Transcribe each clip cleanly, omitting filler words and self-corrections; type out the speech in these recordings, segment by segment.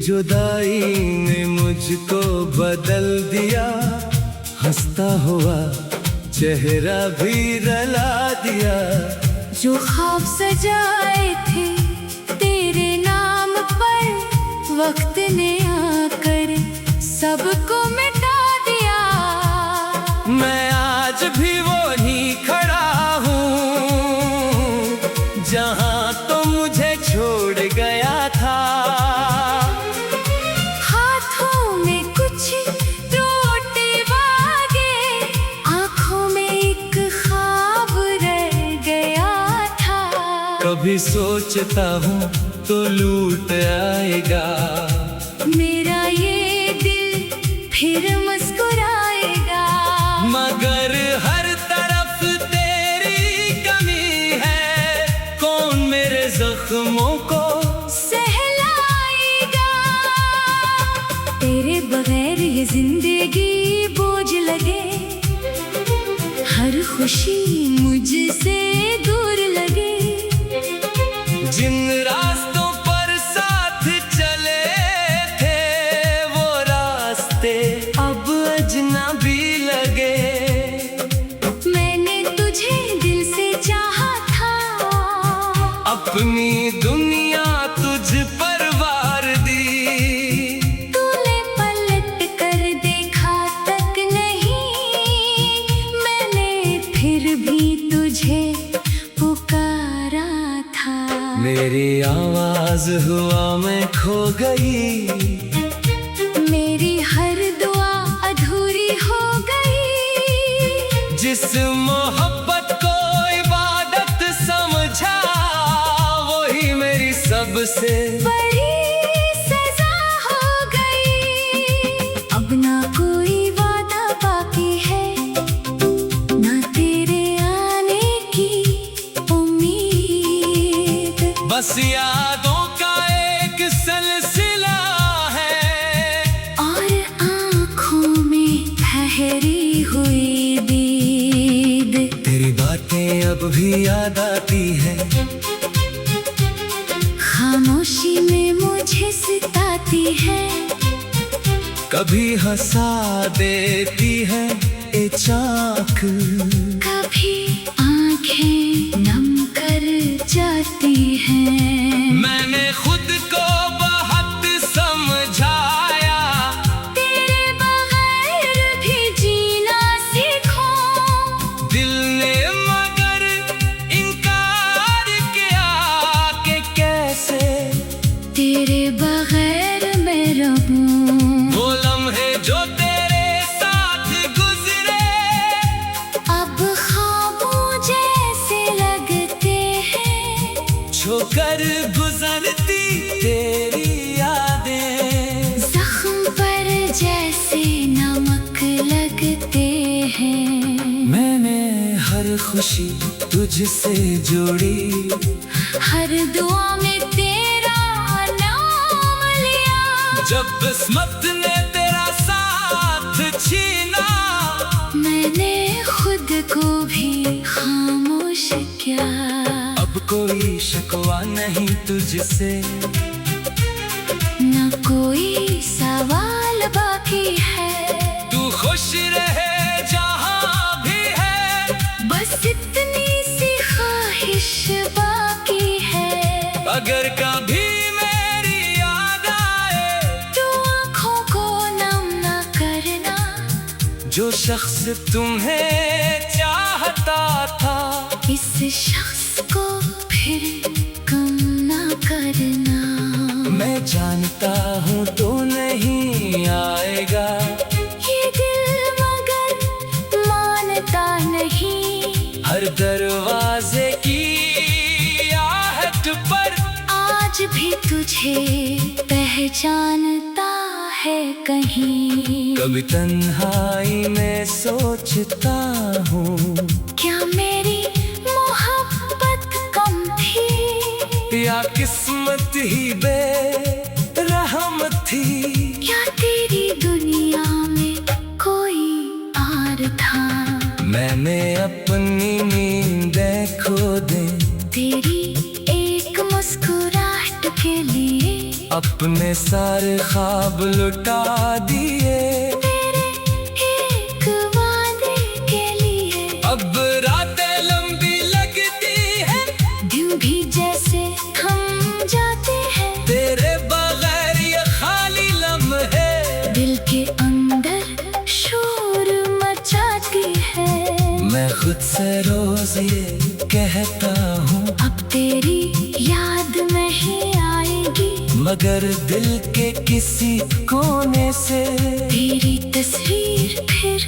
जुदाई ने मुझको बदल दिया, हंसता हुआ चेहरा भी रला दिया। जो ख्वाब सजाए थे तेरे नाम पर, वक्त ने आकर सबको मिटा दिया। मैं आज भी वहीं खड़ा हूँ जहाँ तो मुझे छोड़ गया था। हाथों में कुछ टूटे वागे, आंखों में एक ख्वाब रह गया था। कभी सोचता हूँ तो लूट आएगा, मेरा ये दिल फिर मुस्कुराएगा। मगर हर तरफ तेरी कमी है, कौन मेरे जख्मों को सहलाएगा। तेरे बगैर ये जिंदगी बोझ लगे, हर खुशी मुझसे दूर लगे। जिन रास्तों पर साथ चले थे वो रास्ते अब अजनबी लगे। मैंने तुझे दिल से चाहा था, अपनी दुनिया तुझ पर वार दी। तूने पलट कर देखा तक नहीं, मैंने फिर भी तुझे पुकारा था। मेरी आवाज हवा में खो गई, मेरी हर दुआ अधूरी हो गई। जिस मोहब्बत को इबादत समझा, वही मेरी सबसे बड़ी सजा हो गई। अब ना कोई वादा बाकी है, ना तेरे आने की उम्मीद। बस यादों का एक सिलसिला है, और आँखों में ठहरी हुई दीद। तेरी बातें अब भी याद आती है, खामोशी में मुझे सताती है। कभी हंसा देती है ए चाक, कभी आंखें नम कर जाती हैं। मैंने खुद को बहुत समझाया, तेरे बगैर भी जीना सीखो। दिल ने मगर इनकार किया कि कैसे तेरे बगैर मैं रहूं। वो लम्हे जो तेरे साथ गुजरे, अब ख्वाबों जैसे लगते हैं। छोकर गुजरती तेरी यादें, जख्म पर जैसे नमक लगते हैं। मैंने हर खुशी तुझसे जोड़ी, हर दुआ में तेरा नाम लिया। जब किस्मत ने तेरा साथ छीना, मैंने खुद को भी खामोश किया। अब कोई शिकवा नहीं तुझसे, न कोई सवाल बाकी है। तू खुश रहे जहाँ भी है, बस इतनी सी ख्वाहिश बाकी है। अगर कभी मेरी याद आए, तो आँखों को नम न करना। जो शख्स तुम्हें चाहता था, इस शख्स को फिर कम न करना। मैं जानता हूँ तो नहीं आएगा, ये दिल मगर मानता नहीं। हर दरवाजे की आहट पर आज भी तुझे पहचानता है कहीं। कभी तन्हाई में सोचता हूँ, क्या मेरी मोहब्बत कम थी, या किस्मत ही बेरहम थी। क्या तेरी दुनिया में कोई और था। मैंने अपनी नींदें खो दी, तेरी एक मुस्कुराहट के लिए। अपने सारे ख्वाब लुटा दिए तेरे एक वादे के लिए। अब रातें लंबी लगती है, दिन भी जैसे थम जाते हैं। तेरे बगैर ये खाली लम्हे दिल के अंदर शोर मचाती है। मैं खुद से रोज ये कहता हूँ, अब तेरी याद नहीं आएगी, मगर दिल के किसी कोने से तेरी तस्वीर फिर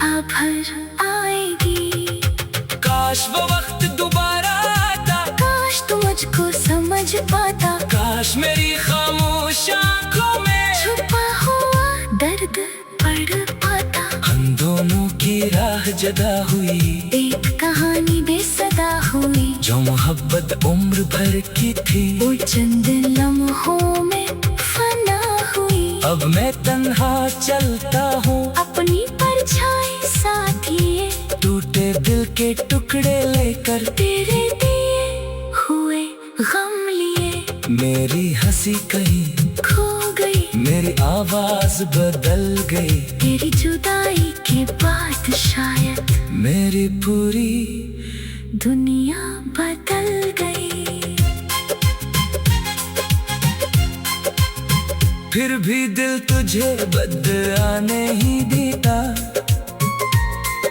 आभर आएगी। काश वो वक्त दोबारा आता, काश तू मुझको समझ पाता, काश मेरी खामोश आंखों में छुपा हुआ दर्द पढ़ पाता। हम दोनों की राह जुदा हुई, एक कहानी बेसदा हुई, जो मोहब्बत उम्र भर की थी वो चंद लम्हों में फना हुई। अब मैं तन्हा चलता हूँ, अपनी परछाई साथ लिए, टूटे दिल के टुकड़े लेकर तेरे दिए हुए गम लिए। मेरी हंसी कहीं खो गई, मेरी आवाज बदल गई, तेरी जुदाई के बाद शायद मेरी पूरी दुनिया बदल गई। फिर भी दिल तुझे बदला नहीं देता,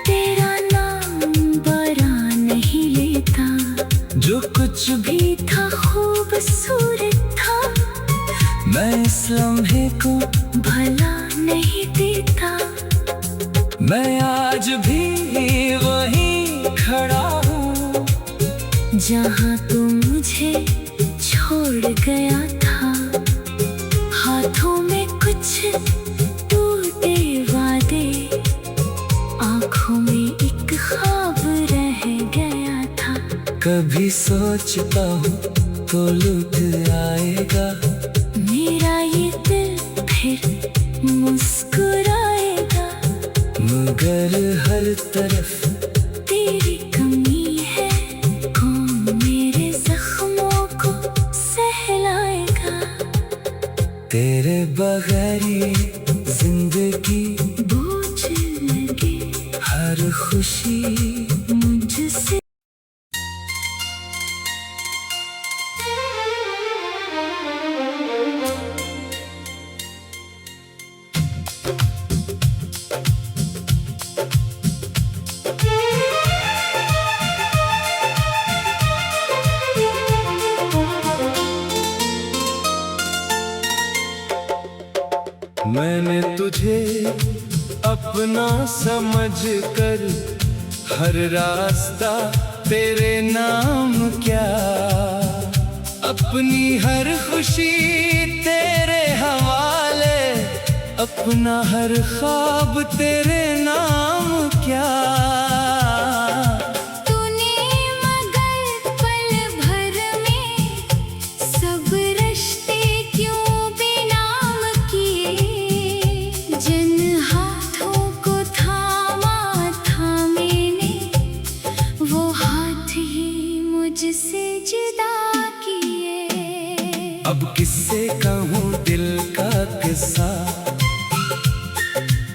तेरा नाम बरा नहीं लेता, जो कुछ भी भी था खूबसूरत था, मैं इस लम्हे को भला नहीं देता। मैं आज भी वहीं खड़ा हूँ, जहाँ तू मुझे छोड़ गया था, हाथों में कुछ टूटे वादे, आँखों में एक ख्वाब रह गया था। कभी सोचता हूँ तो लुट आएगा, मेरा ये दिल फिर मुस्कुराएगा, मगर हर तरफ तेरी कमी है, कौन मेरे जख्मों को सहलाएगा। तेरे बगैर ये जिंदगी बोझ लगे हर खुशी मुझसे। मैंने तुझे अपना समझ कर हर रास्ता तेरे नाम क्या, अपनी हर खुशी तेरे हवाले, अपना हर ख्वाब तेरे नाम क्या। तूने मगर पल भर में सब रिश्ते क्यों बेनाम किए, जिन हाथों को थामा था मैंने, वो हाथ ही मुझसे जुदा किए। अब किससे कहूँ दिल का किस्सा,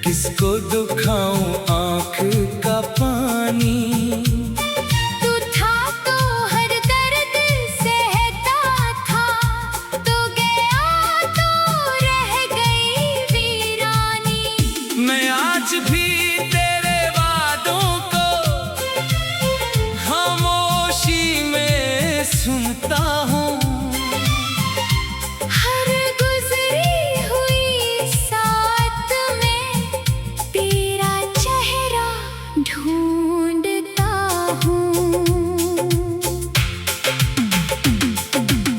किसको दुखाऊं आँख का पानी। तू था तो हर दर्द सहता था, तो गया तो रह गई वीरानी। मैं आज भी तेरे वादों को खामोशी में सुनता हूँ, हर गुजरी हुई साथ में तेरा चेहरा ढूंढता हूँ।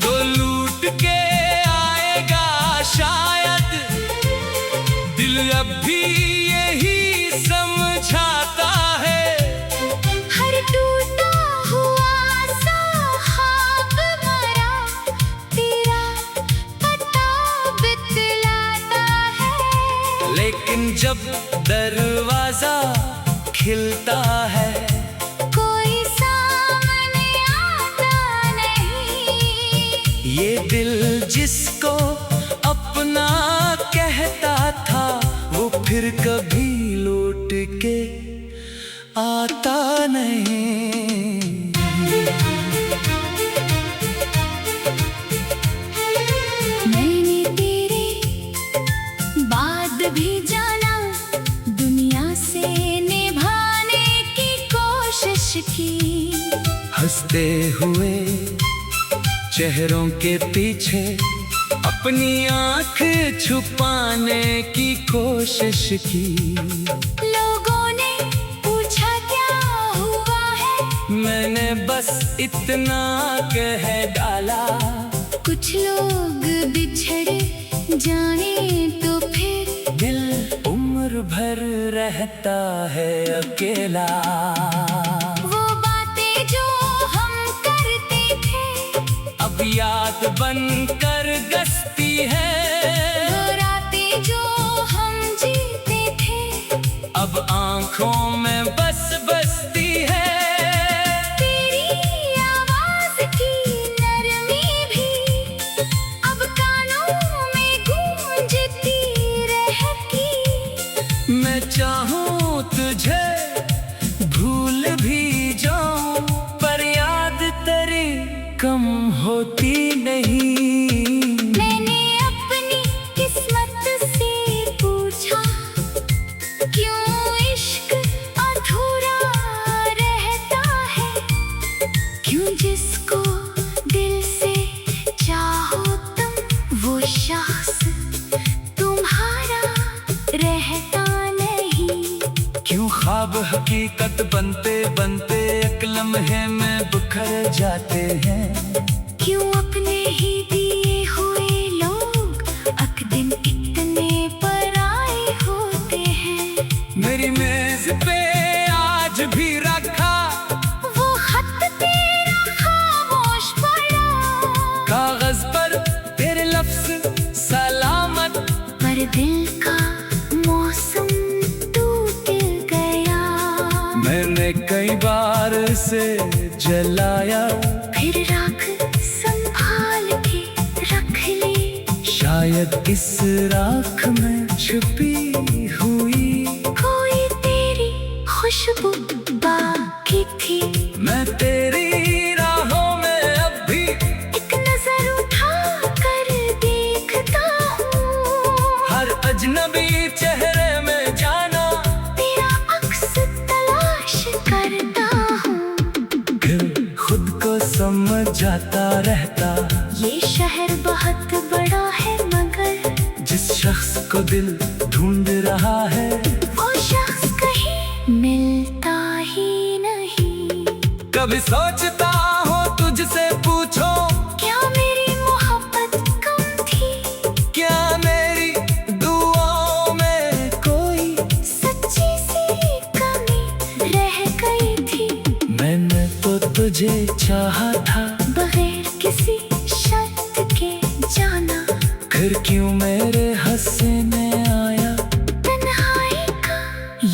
तो लूट के आएगा शायद, दिल अब भी यही समझाता है। हर टूटा हुआ सा ख्वाब मरा, तेरा पता बितलाता है। लेकिन जब दरवाजा खिलता है, कोई सामने आता नहीं, ये दिल जिसको हंसते हुए चेहरों के पीछे अपनी आंख छुपाने की कोशिश की। लोगों ने पूछा क्या हुआ है, मैंने बस इतना कह डाला। कुछ लोग बिछड़े जाने तो फिर दिल उम्र भर रहता है अकेला। वो बातें जो हम करते थे अब याद बनकर गसती है। वो रातें जो हम जीते थे अब आंखों में बस बसती है। तेरी आवाज की नरमी भी अब कानों में गूंजती रहती। मैं चाहूं तुझे भूल भी जाऊं, पर याद तेरी कम होती नहीं। मैंने अपनी किस्मत से पूछा, क्यों इश्क अधूरा रहता है, क्यों जिसको दिल से चाहो तुम वो शख्स तुम्हारा रहता नहीं। क्यों ख्वाब हकीकत बनते बनते एक लम्हे में बिखर जाते हैं। क्यों अपने ही दिए हुए लोग अक दिन इतने पराए होते हैं। मेरी मेज पे आज भी रखा वो खत तेरा खामोश पड़ा, कागज पर तेरे लफ्ज सलामत, पर दिल का मौसम टूट गया। मैंने कई बार से जलाया, फिर राख संभाल के रख ली। शायद इस राख में छुपी हुई कोई तेरी खुशबू बाकी थी। मैं तेरी राहों में अब भी एक नजर उठा कर देखता हूँ, हर अजनबी चेहरे में जाना। तेरा अक्स तलाश करता हूँ। फिर खुद को समझ जाता रहता, ये शहर बहुत बड़ा है मगर जिस शख्स को दिल ढूंढ रहा है वो शख्स कहीं मिलता ही नहीं। कभी सोचता हो तुझसे पूछो, क्या मेरी मोहब्बत कम थी, क्या मेरी दुआओं में कोई सच्ची सी कमी रह गई थी। मैंने तो तुझे चाहा था, बगैर किसी शर्त के जाना। फिर क्यों मेरे हंसने आया तन्हाई का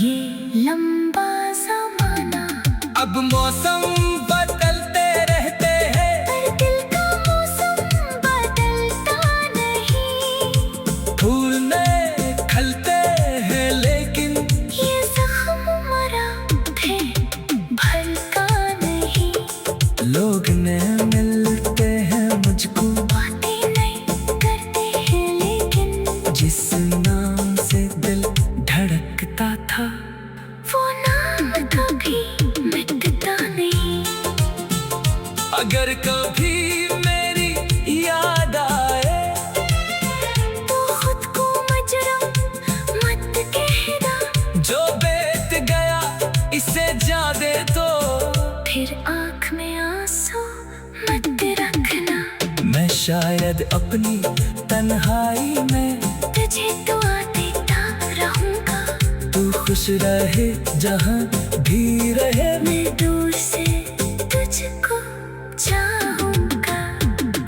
ये लंबा ज़माना। अब मौसम बदलते रहते हैं, पर दिल का मौसम बदलता नहीं। फूल नए खिलते हैं लेकिन ये जख्म मरा फिर भलका नहीं। लोग नए मिलते हैं मुझको, बातें नहीं करते हैं लेकिन जिस नाम से दिल धड़कता था वो नाम कभी मिटता नहीं। अगर कभी मेरी याद आए तो खुद को मजरम मत कहना, जो बीत गया इसे जाने दो। फिर आँख में आंसू मत रखना। मैं शायद अपनी तन्हाई में तुझे दुआ देता रहूंगा, तू खुश रहे जहाँ भी रहे। मैं दूर से तुझको चाहूंगा।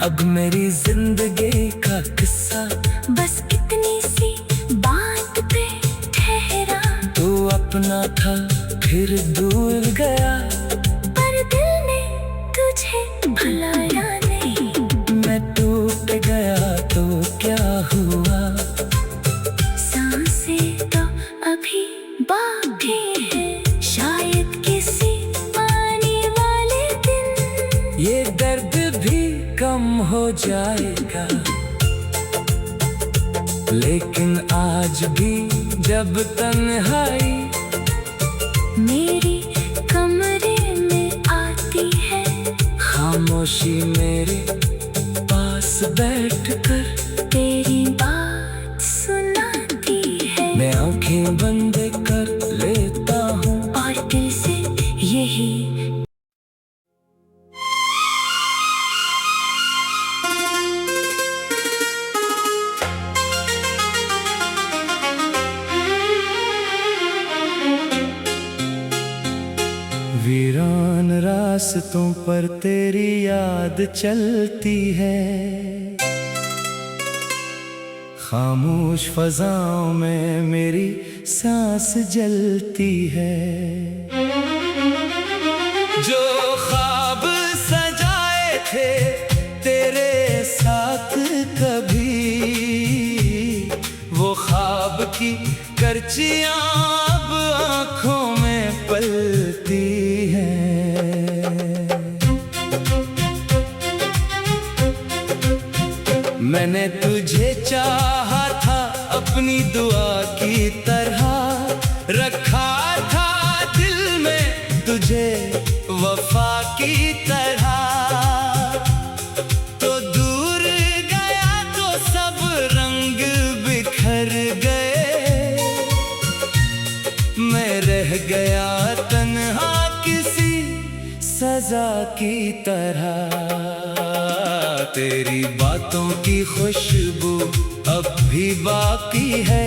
अब मेरी जिंदगी का किस्सा बस इतनी सी बात पे ठहरा, तू अपना था फिर दूर गया। पर दिल ने तुझे भुलाया नहीं। मैं टूट गया तो क्या हुआ, सांसें तो अभी बाकी है, शायद किसी आने वाले दिन ये दर्द भी कम हो जाएगा। लेकिन आज भी जब तन्हाई मेरी कमरे में आती है खामोशी मेरे पास बैठकर तेरी बात सुनाती है। मैं आंखें बंद कर लेता हूँ और दिल से यही वीरान रास्तों पर तेरी याद चलती है, खामोश फजाओं में मेरी सांस जलती है। जो ख्वाब सजाए थे तेरे साथ कभी, वो ख्वाब की करचियां अब आंखों में पलती है। मैंने तुझे चाहा था अपनी दुआ की तरह, रखा था दिल में तुझे वफा की तरह। तो दूर गया तो सब रंग बिखर गए, मैं रह गया तन्हा किसी सजा की तरह। तेरी बातों की खुशबू अब भी बाकी है,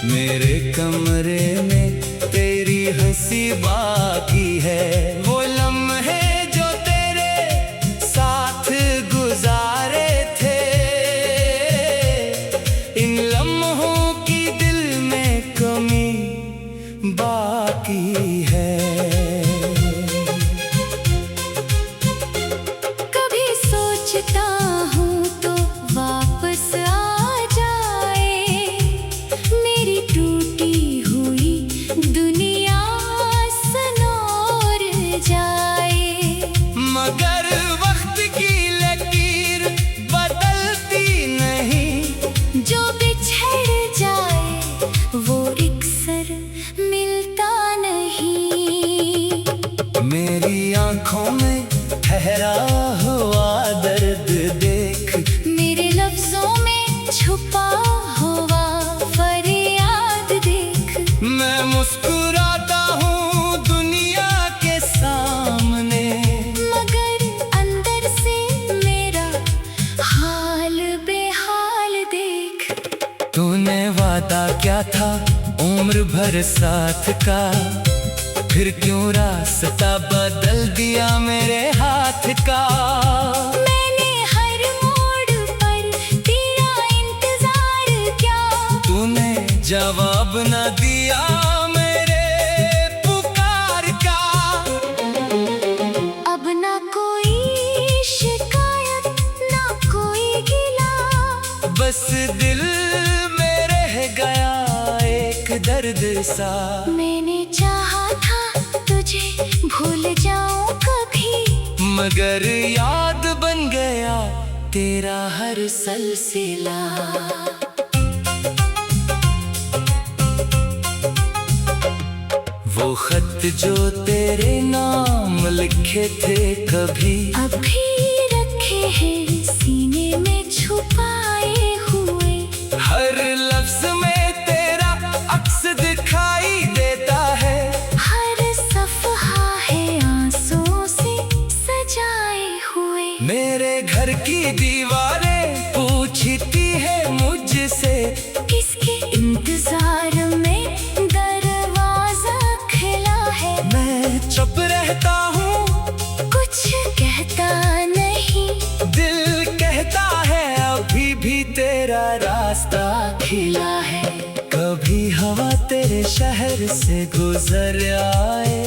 मेरे कमरे में तेरी हंसी बाकी है। वो लम्हे जो तेरे साथ गुजारे थे, इन लम्हों की दिल में कमी बाकी है। कभी सोचता हूँ तो वापस आ जाए, मेरी टूटी हुई दुनिया सनोर जाए। मगर वक्त की लकीर बदलती नहीं, जो बिछड़ जाए वो अक्सर मिलता नहीं। मेरी आंखों में ठहरा हुआ दर्द देख, मेरे लफ्जों में छुपा हुआ फरियाद देख। मैं मुस्कुराता हूँ दुनिया के सामने, मगर अंदर से मेरा हाल बेहाल देख। तूने वादा क्या था उम्र भर साथ का, फिर क्यों रास्ता बदल दिया मेरे हाथ का। मैंने हर मोड़ पर तेरा इंतजार किया, तूने जवाब न दिया मेरे पुकार का। अब ना कोई शिकायत ना कोई गिला, बस दिल में रह गया एक दर्द सा। मैंने चाहा था तुझे भूल जाऊं कभी, मगर याद बन गया तेरा हर सिलसिला। वो खत जो तेरे नाम लिखे थे कभी, अभी रखे हैं सीने में छुपाए हुए। हर लफ्ज में तेरा अक्स दिखाई देता है, हर सफहा है आंसुओं से सजाए हुए। मेरे घर की दीवारें पूछती है मुझसे, किसके इंतजार में दरवाजा खुला है। मैं चुप रहता हूँ, कुछ कहता नहीं, दिल कहता है अभी भी तेरा रास्ता खिला है। कभी हवा तेरे शहर से गुजर आए,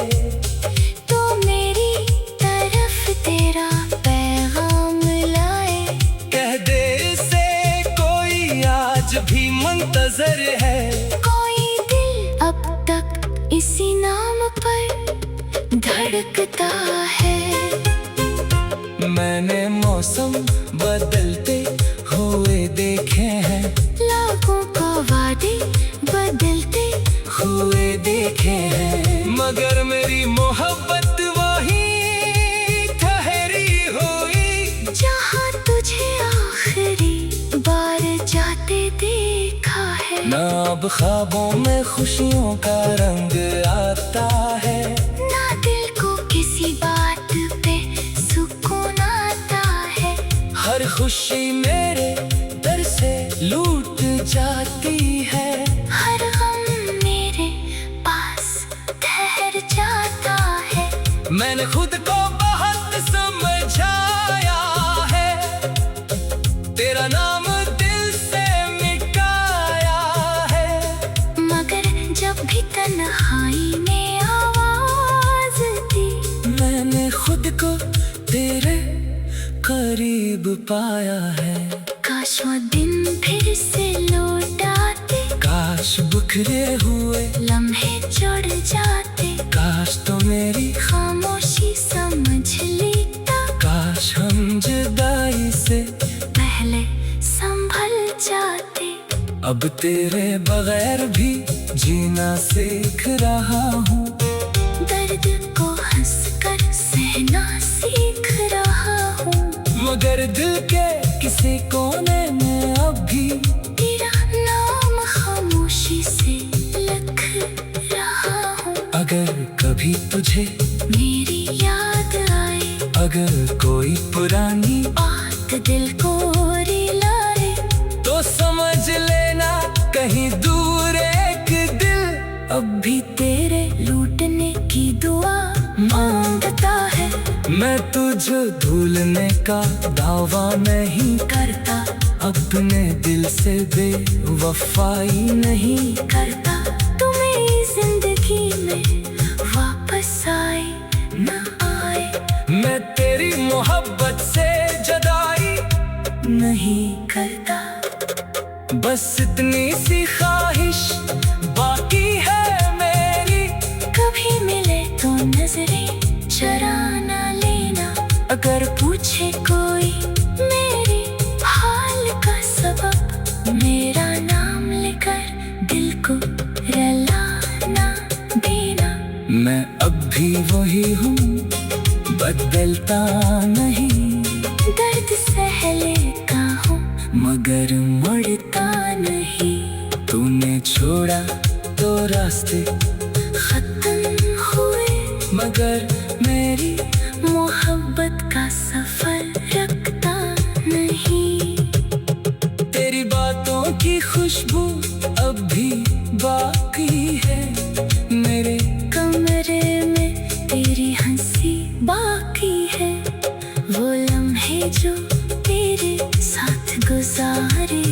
तो मेरी तरफ तेरा पैगाम लाए। कह दे इसे कोई आज भी मुंतजर है। कोई दिल अब तक इसी नाम पर धड़कता है। मैंने मौसम बदलते हुए देखे हैं, लाखों को वादे बदलते हुए देखे हैं, मगर मेरी मोहब्बत वही ठहरी हो अब ख्वाबों में खुशियों का रंग आता है। ना दिल को किसी बात पे सुकून आता है। हर खुशी मेरे दर से लूट जाती है। हर गम मेरे पास ठहर जाता है। मैंने खुद को बहुत समझाया है, तेरा नाम दिल से मिटाया है। मगर जब भी तन्हाई में आवाज दी, मैंने खुद को तेरे करीब पाया है। काश वो दिन फिर से लौट आते। काश बिखरे हुए लम्हे जुड़ जाते। काश तो मेरी खामोशी समझ लेता। काश हम जुदाई से पहले संभल जाते। अब तेरे बगैर भी जीना सीख रहा हूँ। दर्द को हंसकर सहना सीख रहा हूँ। मगर दिल के किसी कोने में अब भी तेरा नाम खामोशी से लिख रहा हूँ। अगर कभी तुझे मेरी याद आए, अगर कोई पुरानी बात दिल को रिलाए, तो समझ लेना कहीं दूर एक दिल अब भी तेरे लूटने की दुआ मांगता है। मैं तुझे भूलने का दावा नहीं करता अपने दिल से बेवफाई नहीं करता। तुम्हें जिंदगी में वापस आए न आए, मैं तेरी मोहब्बत से जुदाई नहीं करता। बस इतनी सी ख्वाहिश बाकी है मेरी। कभी मिले तो नजरें चरा न लेना। अगर पूछे कोई मेरे हाल का सबब, मेरा नाम लेकर दिल को रुला ना देना। मैं अब भी वही हूँ, बदलता नहीं। दर्द सह लेता हूँ मगर मुड़ता नहीं। तूने छोड़ा तो रास्ते खत्म हुए, मगर मेरी मोहब्बत का सफर रखता नहीं। तेरी बातों की खुशबू अब भी बाकी है। मेरे कमरे में तेरी हंसी बाकी है। वो लम्हे जो तेरे साथ गुजारे